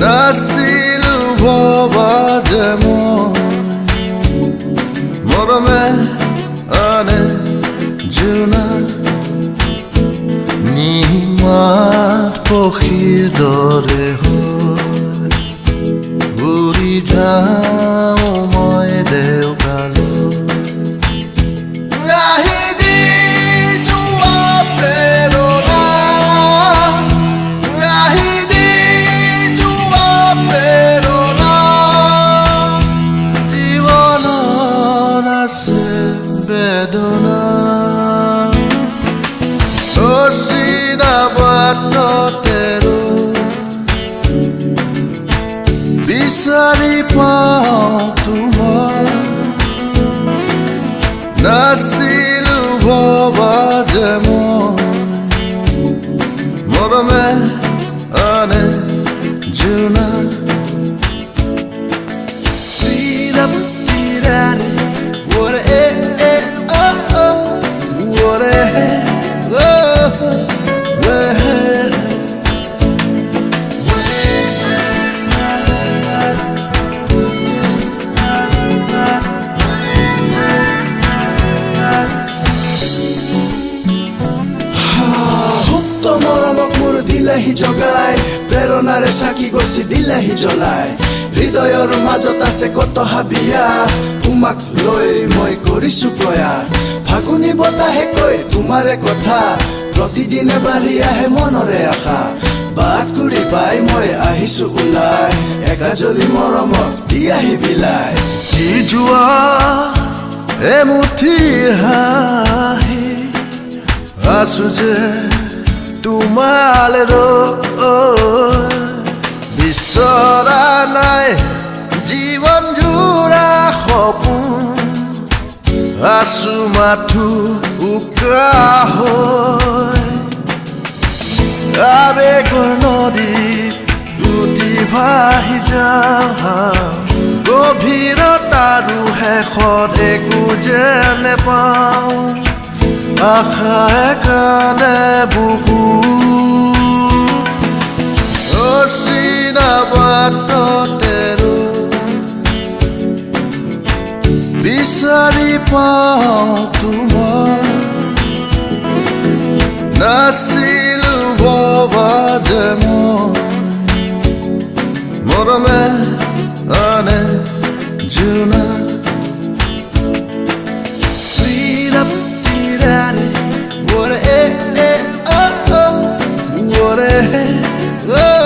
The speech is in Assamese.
নাছিল ভবা যে মৰমে আনে জোনা নিমাত পক্ষীৰ দৰে উৰি যাওঁ মই দেওকালৈ বেদনা অচিনা বাটতেৰো বিচাৰি পাওঁ তোমাক নাছিলো ভবা যে মৰমে আনে জোনা দিলাহি জগাই প্ৰেৰণাৰে চাকি গছি দিলাহি জ্বলাই হৃদয়ৰ মাজত আছে কত হাবিয়া তোমাক লৈ মই কৰিছো প্ৰয়াস ফাগুনী বতাহে কৈ তোমাৰে কথা প্ৰতিদিনে বাঢ়ি আহে মনৰে আশা বাট কৰি পাই মই আহিছো ওলাই একাজলি মৰমক দিয়াহি বিলাই কি যোৱা এমুঠি হাঁহি আছো যে তোমালে বিচৰা নাই জীৱন জোৰা সপোন আছো মাথো উকা হৈ আবেগৰ নদীত উটি ভাহি যাওঁ গভীৰতাৰো শেষত একো যে নেপাওঁ আশায়ে কালে বুকু অচিনা বাটতেৰো বিচাৰি পাওঁ তোমাক নাছিলো ভবা যে মৰমে আনে জোনা What